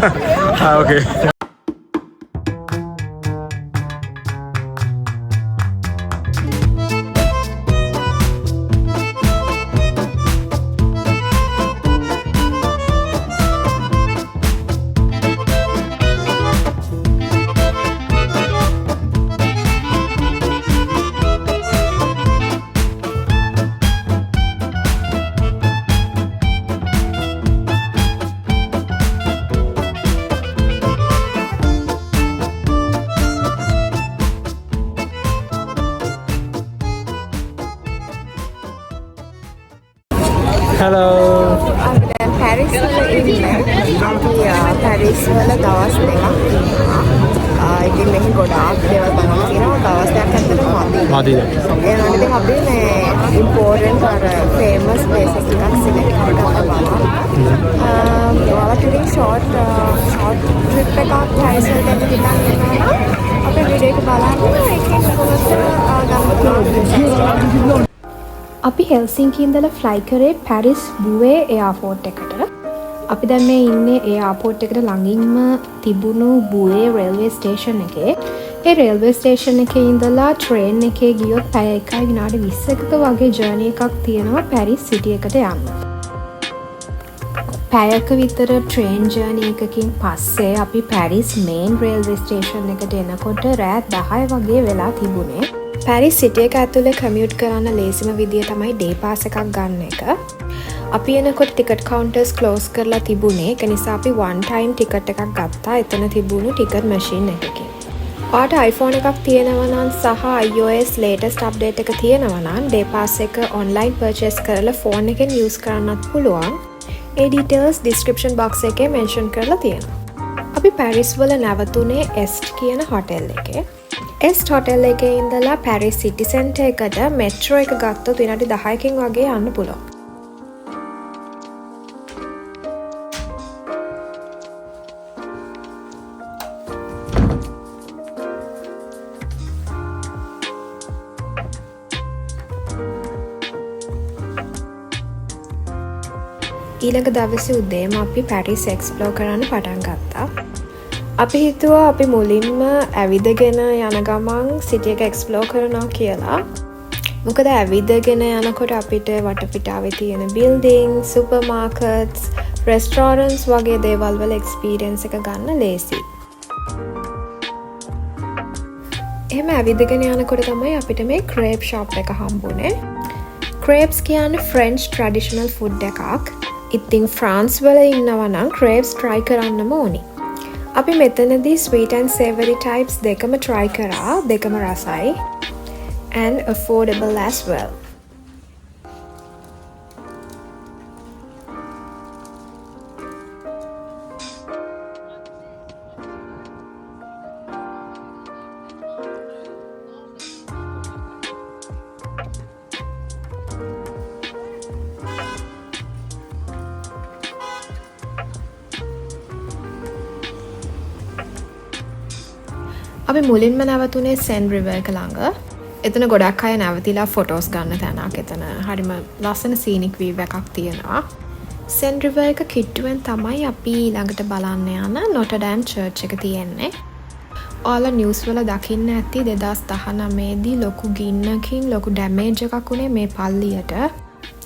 Okay. Hello. අපිට Paris වල ඉන්න අපි පැරිස් වල දවස් දෙකක් ඉන්නවා. ඉතින් මේක ගොඩාක් දේවල් බලන්න තියෙනවා. දවස් දෙකක් ඇතුළත මදි. ඒ වගේම ඉතින් අපි මේ ඉම්පෝර්ටන්ට් අර ෆේමස් ප්ලේසස් ටිකක් සිලෙක්ට් කරලා බලනවා. ඔයාලට ඉතින් ෂෝට් ට්‍රිප් එකක් පැරිස් වලට යන්න හිතන් ඉන්නවා. අපි වීඩියෝ එක බලන්න ඒකෙන් කොහොමද ගන්න අපි හෙල්සින්කි ඉඳලා ෆ්ලයි කරේ පැරිස් බුවේ එයාපෝට් එකට. අපි දැන් මේ ඉන්නේ එයාපෝට් එකට ළඟින්ම තිබුණු බුවේ රේල්වේ ස්ටේෂන් එකේ. ඒ රේල්වේ ස්ටේෂන් එකේ ඉඳලා ට්‍රේන් එකේ ගියොත් පැය 1යි විනාඩි 20ක වගේ ජර්නි එකක් තියෙනවා පැරිස් සිටි එකට යන්න. පැයක විතර ට්‍රේන් ජර්නි එකකින් පස්සේ අපි පැරිස් මේන් රේල්වේ ස්ටේෂන් එකට එනකොට රෑ 10 වගේ වෙලා තිබුණේ. පැරිස් සිටි එක ඇතුලේ කමියුට් කරන්න ලේසිම විදිය තමයි ඩේ පාස් එකක් ගන්න එක. අපි එනකොට ටිකට් කවුන්ටර්ස් ක්ලෝස් කරලා තිබුණේ. ඒක නිසා අපි වන් ටයිම් ටිකට් එකක් ගත්තා. එතන තිබුණු ටිකට් මැෂින් එකකින්. ඔයාට iPhone එකක් තියෙනවා නම් සහ iOS latest update එක තියෙනවා නම් ඩේ පාස් එක online purchase කරලා ෆෝන් එකෙන් use කරන්නත් පුළුවන්. ඒ details description box එකේ mention කරලා තියෙනවා. අපි පැරිස් වල නැවතුනේ එස්ට් කියන හොටෙල් එකේ. එස්ට් හොටෙල් එකේ ඉඳලා පැරිස් සිටි සෙන්ටර් එකට මෙට්‍රෝ එක ගත්තොත් විනාඩි 10කින් වගේ යන්න පුළුවන්. ඊළඟ දවසේ උදේම අපි පැරිස් එක්ස්ප්ලෝර් කරන්න පටන් ගත්තා. අපි හිතුවා අපි මුලින්ම ඇවිදගෙන යන ගමන් සිටි එක එක්ස්ප්ලෝර් කරනවා කියලා. මොකද ඇවිදගෙන යනකොට අපිට වටපිටාවේ තියෙන බිල්ඩින්, සුපර් මාකට්ස්, රෙස්ටෝරන්ට්ස් වගේ දේවල් වල එක්ස්පීරියන්ස් එක ගන්න ලේසියි. එහෙම ඇවිදගෙන යනකොට තමයි අපිට මේ ක්‍රේප් ෂොප් එක හම්බුනේ. ක්‍රේප්ස් කියන්නේ ෆ්‍රෙන්ච් ට්‍රැඩිෂනල් ෆුඩ් එකක්. ඉතින් ෆ්‍රාන්ස් වල ඉන්නවා නම් ක්‍රේප්ස් try කරන්නම ඕනි. අපි මෙතනදී sweet and savory types දෙකම try කරා. දෙකම රසයි and affordable as well. අපි මුලින්ම නැවතුනේ සෙන් රිවර් එක ළඟ. එතන ගොඩක් අය නැවතිලා ෆොටෝස් ගන්න තැනක්. එතන හරිම ලස්සන සීනික් වීව් එකක් තියෙනවා. සෙන් රිවර් එක කිට්ටුවෙන් තමයි අපි ළඟට බලන්න යන නොටර්ඩෑම් චර්ච් එක තියෙන්නේ. ඔයාලා නිවුස් වල දකින්න ඇති 2019 දී ලොකු ගින්නකින් ලොකු ඩැමේජ් එකක් උනේ මේ පල්ලියට.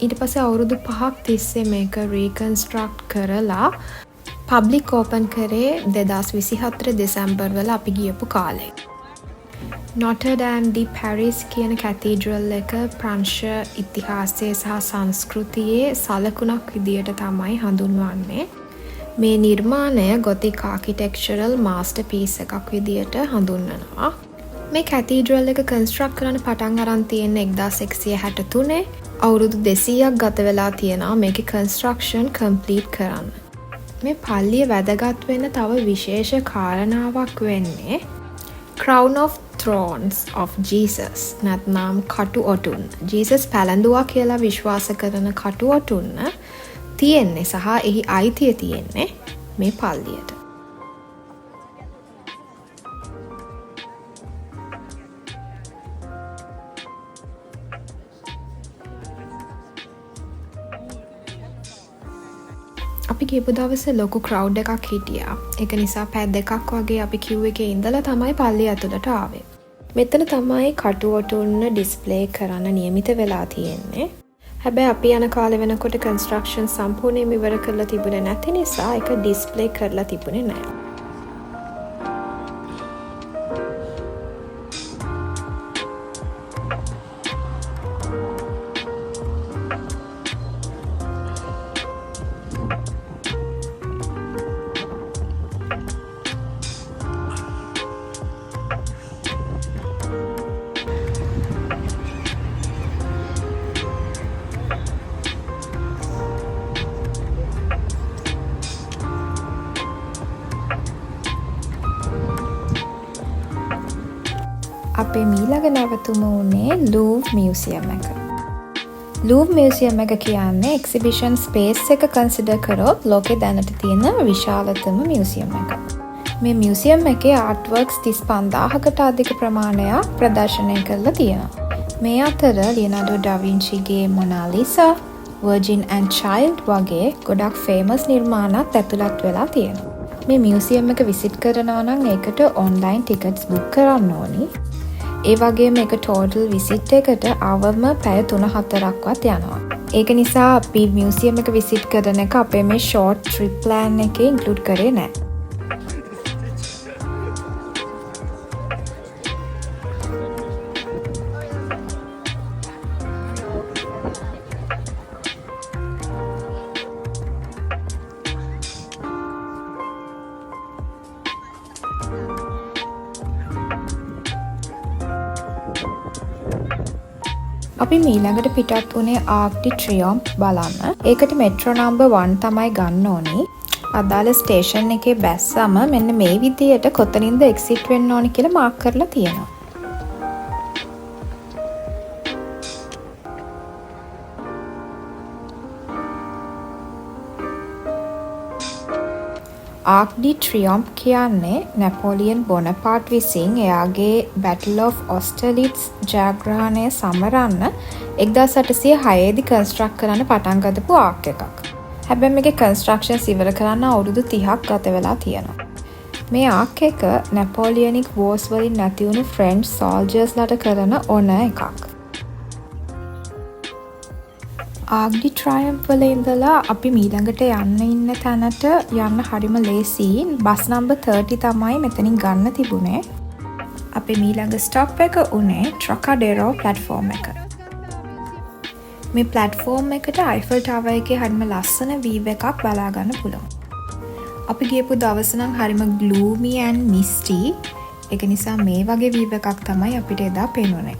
ඊට පස්සේ අවුරුදු 5ක් තිස්සේ මේක රීකන්ස්ට්‍රක්ට් කරලා පබ්ලික් ඕපන් කරේ 2024 දෙසැම්බර් වල අපි ගියපු කාලේ. නොටර්ඩෑම් ඩි පැරිස් කියන කැතීඩ්‍රල් එක ප්‍රංශ ඉතිහාසයේ සහ සංස්කෘතියේ සලකුණක් විදියට තමයි හඳුන්වන්නේ. මේ නිර්මාණය ගොතික් ආකිටෙක්චරල් මාස්ටර්පීස් එකක් විදියට හඳුන්වනවා. මේ කැතීඩ්‍රල් එක කන්ස්ට්‍රක්ට් කරන්න පටන් අරන් තියෙන්නේ 1163. අවුරුදු 200ක් ගත වෙලා තියෙනවා මේකේ කන්ස්ට්‍රක්ෂන් කම්ප්ලීට් කරන්න. මේ පල්ලිය වැදගත් වෙන්න තව විශේෂ කාරණාවක් වෙන්නේ Crown of Thrones of Jesus නැත්නම් කටු ඔටුන්න. ජීසස් පැලඳුවා කියලා විශ්වාස කරන කටු ඔටුන්න තියෙන්නේ සහ එහි අයිතිය තියෙන්නේ මේ පල්ලියට. අපි ගියපු දවසේ ලොකු ක්‍රවුඩ් එකක් හිටියා. ඒක නිසා පැය දෙකක් වගේ අපි queue එකේ ඉඳලා තමයි පල්ලිය ඇතුළට ආවේ. මෙතන තමයි කටුවටුන්න ඩිස්ප්ලේ කරන්න නියමිත වෙලා තියෙන්නේ. හැබැයි අපි යන කාලේ වෙනකොට කන්ස්ට්‍රක්ෂන් සම්පූර්ණයෙන්ම ඉවර කරලා තිබුණේ නැති නිසා ඒක ඩිස්ප්ලේ කරලා තිබුණේ නැහැ. අපේ මීළඟ නැවතුම වුණේ ලූව් මියුසියම් එක. ලූව් මියුසියම් එක කියන්නේ එක්සිබිෂන් ස්පේස් එක කන්සිඩර් කරොත් ලෝකේ දැනට තියෙන විශාලතම මියුසියම් එක. මේ මියුසියම් එකේ ආර්ට් වර්ක්ස් 35000කට අධික ප්‍රමාණයක් ප්‍රදර්ශනය කරලා තියෙනවා. මේ අතර ලියනාඩෝ ඩා වින්චිගේ මොනාලිසා, වර්ජින් ඇන්ඩ් චයිල්ඩ් වගේ ගොඩක් ෆේමස් නිර්මාණත් ඇතුළත් වෙලා තියෙනවා. මේ මියුසියම් එක විසිට් කරනවා නම් ඒකට ඔන්ලයින් ටිකට්ස් බුක් කරන්න ඕනි. ඒ වගේම එක ටෝටල් විසිට් එකට අවම පැය 3-4ක්වත් යනවා. ඒක නිසා අපි මියුසියම් එක විසිට් කරන එක අපේ මේ ෂෝට් ට්‍රිප් ප්ලෑන් එකේ ඉන්ක්ලූඩ් කරේ නැහැ. අපි මීළඟට පිටත් වුණේ ආර්ක් ඩි ට්‍රියම්ෆ් බලන්න. ඒකට මෙට්‍රෝ නම්බර් 1 තමයි ගන්න ඕනි. අදාළ ස්ටේෂන් එකේ බැස්සම මෙන්න මේ විදියට කොතනින්ද එක්සිට් වෙන්න ඕනි කියලා මාක් කරලා තියෙනවා. ආර්ක් ඩි ට්‍රියම්ෆ් කියන්නේ නැපෝලියන් බොනපාර්ට් විසින් එයාගේ බැටල් ඔෆ් ඔස්ටර්ලිට්ස් ජයග්‍රහණය සමරන්න 1806 දී කන්ස්ට්‍රක්ට් කරන්න පටන් ගත්තපු ආර්ක් එකක්. හැබැයි මේකේ කන්ස්ට්‍රක්ෂන්ස් ඉවර කරන්න අවුරුදු 30ක් ගත වෙලා තියෙනවා. මේ ආර්ක් එක නැපෝලියනික් වෝර්ස් වලින් නැති වුණු ෆ්‍රෙන්ච් සෝල්ජර්ස්ලාට කරන ඕන එකක්. ආර්ක් ඩි ට්‍රයම්ෆ් වල ඉඳලා අපි මීළඟට යන්න ඉන්න තැනට යන්න හරිම ලේසි. බස් නම්බර් 30 තමයි මෙතනින් ගන්න තිබුණේ. අපේ මීළඟ ස්ටොප් එක උනේ ට්‍රොකඩෙරෝ ප්ලැට්ෆෝම් එක. මේ ප්ලැට්ෆෝම් එකට අයිෆල් ටවර් එකේ හරිම ලස්සන වීව් එකක් බලා ගන්න පුළුවන්. අපි ගියපු දවස නම් හරිම ග්ලූමි ඇන්ඩ් මිස්ටි. ඒක නිසා මේ වගේ වීව් එකක් තමයි අපිට එදා පේනුනේ.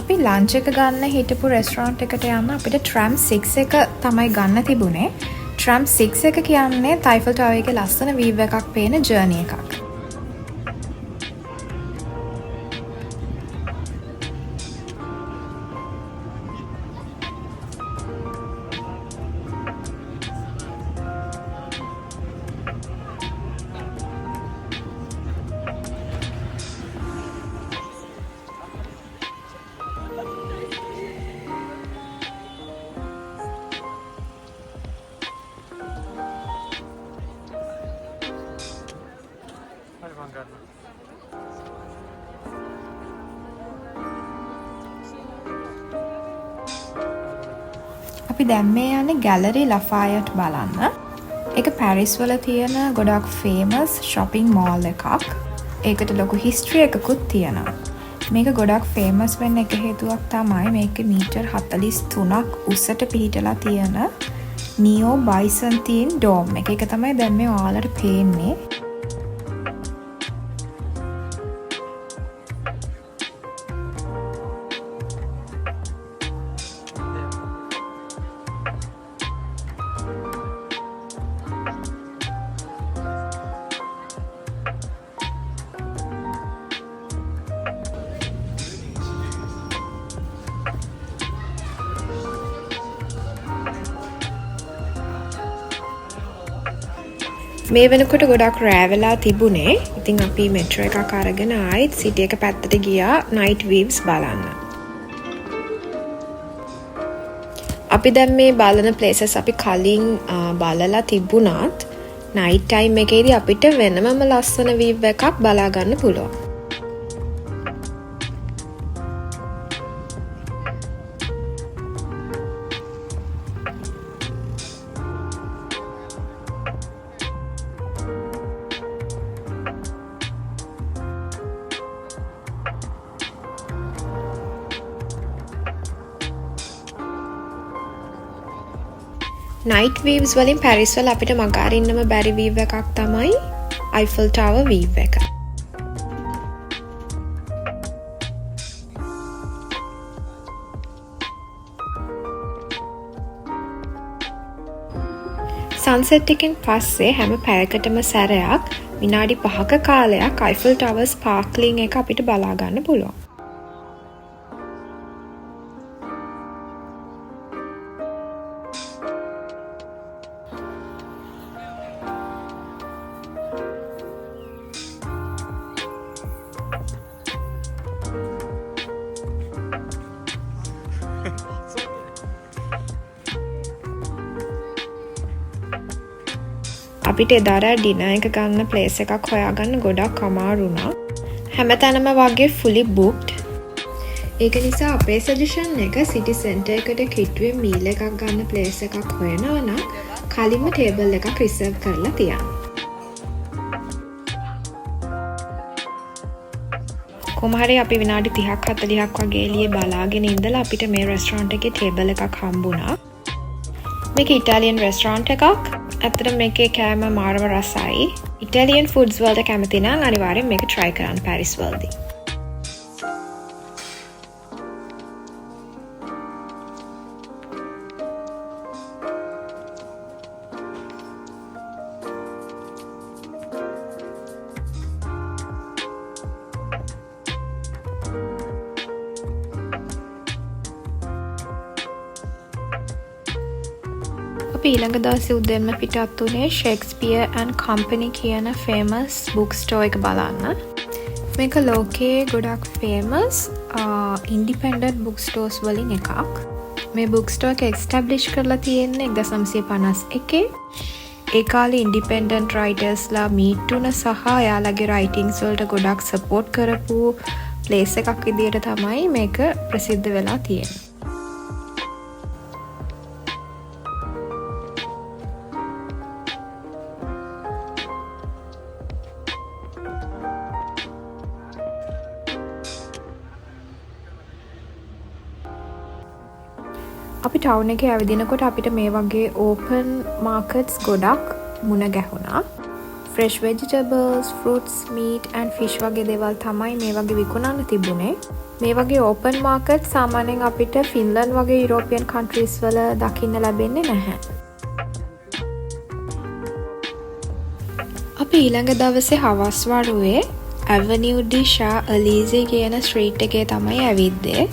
අපි ලන්ච් එක ගන්න හිටපු රෙස්ටොරන්ට් එකට යන්න අපිට ට්‍රැම් 6 එක තමයි ගන්න තිබුණේ. ට්‍රැම් 6 එක කියන්නේ අයිෆල් ටවර් එකේ ලස්සන වීව් එකක් පේන ජර්නි එකක්. අපි දැන් මේ යන්නේ ගැලරි ලෆායට් බලන්න. ඒක පැරිස් වල තියෙන ගොඩක් ෆේමස් shopping mall එකක්. ඒකට ලොකු history එකකුත් තියෙනවා. මේක ගොඩක් ෆේමස් වෙන්න එක හේතුවක් තමයි මේකේ මීටර් 43ක් උසට පිහිටලා තියෙන නියෝ බයිසන්තීන් ඩෝම් එක. ඒක තමයි දැන් මේ ඔයාලට පේන්නේ. මේ වෙනකොට ගොඩක් රෑ වෙලා තිබුණේ. ඉතින් අපි මෙට්‍රෝ එකක් අරගෙන ආයිත් සිටි එක පැත්තට ගියා නයිට් වීව්ස් බලන්න. අපි දැන් මේ බලන ප්ලේසස් අපි කලින් බලලා තිබුණත් නයිට් ටයිම් එකේදී අපිට වෙනමම ලස්සන වීව් එකක් බලා ගන්න පුළුවන්. නයිට් වීව්ස් වලින් පැරිස් වල අපිට මගහරින්නම බැරි වීව් එකක් තමයි Eiffel Tower වීව් එක. සන්සෙට් එකෙන් පස්සේ හැම පැයකටම සැරයක් විනාඩි 5ක කාලයක් Eiffel Tower ස්පාර්ක්ලින් එක අපිට බලා ගන්න පුළුවන්. අපිට එදාට ඩිනර් එක ගන්න ප්ලේස් එකක් හොයාගන්න ගොඩක් අමාරු වුණා. හැමතැනම වගේ fully booked. ඒක නිසා අපේ සජෙෂන් එක සිටි සෙන්ටර් එකට කිට්ටුවේ මීල් එකක් ගන්න ප්ලේස් එකක් හොයනවා නම් කලින්ම ටේබල් එකක් රිසර්ව් කරලා තියන්න. කොහොම හරි අපි විනාඩි 30ක් 40ක් වගේ එළියේ බලාගෙන ඉඳලා අපිට මේ රෙස්ටොරන්ට් එකේ ටේබල් එකක් හම්බුණා. මේක ඉතාලියන් රෙස්ටොරන්ට් එකක්. ඇත්තටම මේකේ කෑම මාරම රසයි. ඉතාලියන් ෆුඩ්ස් වලට කැමති නම් අනිවාර්යෙන් මේක try කරන්න පැරිස් වලදී. අපි ඊළඟ දවසේ උදේම පිටත් වුණේ Shakespeare and Company කියන famous book store එක බලන්න. මේක ලෝකයේ ගොඩක් famous independent book stores වලින් එකක්. මේ book store එක establish කරලා තියෙන්නේ 1951. ඒ කාලේ independent writersලා meet වුණ සහ එයාලගේ writings වලට ගොඩක් support කරපු place එකක් විදියට තමයි මේක ප්‍රසිද්ධ වෙලා තියෙන්නේ. අපි ටවුන් එකේ ඇවිදිනකොට අපිට මේ වගේ ඕපන් මාකට්ස් ගොඩක් මුණ ගැහුණා. Fresh vegetables, fruits, meat and fish වගේ දේවල් තමයි මේ වගේ විකුණන්න තිබුණේ. මේ වගේ ඕපන් මාකට් සාමාන්‍යයෙන් අපිට ෆින්ලන්ඩ් වගේ යුරෝපියන් කන්ට්‍රීස් වල දකින්න ලැබෙන්නේ නැහැ. අපි ඊළඟ දවසේ හවස් වරුවේ Avenue de Champs-Élysées කියන ස්ට්‍රීට් එකේ තමයි ඇවිද්දේ.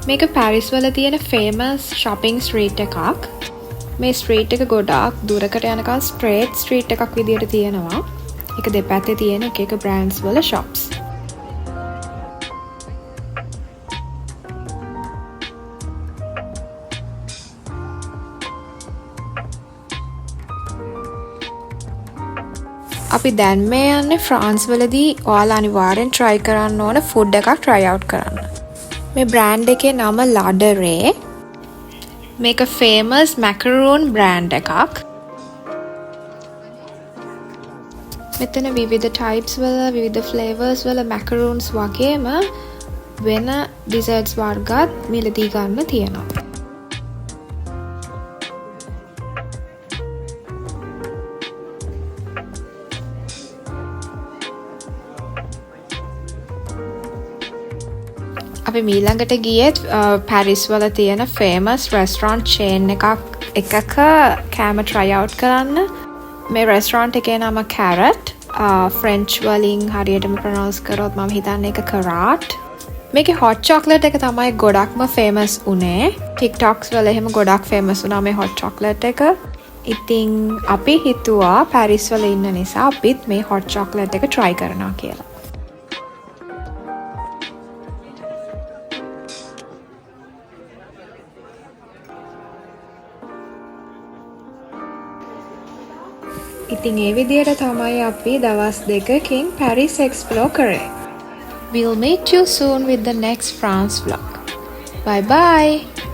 මේක පැරිස් වල තියෙන famous shopping street එකක්. මේ street එක ගොඩාක් දුරකට යනකම් straight street එකක් විදියට තියෙනවා. ඒක දෙපැත්තේ තියෙන එක එක brands වල shops. අපි දැන් මේ යන්නේ ෆ්‍රාන්ස් වලදී ඔයාලා අනිවාර්යෙන් try කරන්න ඕන food එකක් try out කරන්න. මේ බ්‍රෑන්ඩ් එකේ නම ලාඩරේ. මේක famous macaroon බ්‍රෑන්ඩ් එකක්. මෙතන විවිධ types වල විවිධ flavors වල macaroons වගේම වෙන desserts වර්ගත් මිලදී ගන්න තියෙනවා. අපි ඊළඟට ගියේ පැරිස් වල තියෙන famous restaurant chain එකක කෑම try out කරන්න. මේ restaurant එකේ නම Carrot. French වලින් හරියටම pronounce කරොත් මම හිතන්නේ ඒක Carrot. මේකේ hot chocolate එක තමයි ගොඩක්ම famous උනේ. TikToks වල එහෙම ගොඩක් famous වුණා මේ hot chocolate එක. ඉතින් අපි හිතුවා පැරිස් වල ඉන්න නිසා අපිත් මේ හොට් චොක්ලට් එක try කරනවා කියලා. ඉතින් ඒ විදිහට තමයි අපි දවස් දෙකකින් පැරිස් explore කරේ. We'll meet you soon with the next France vlog. Bye bye!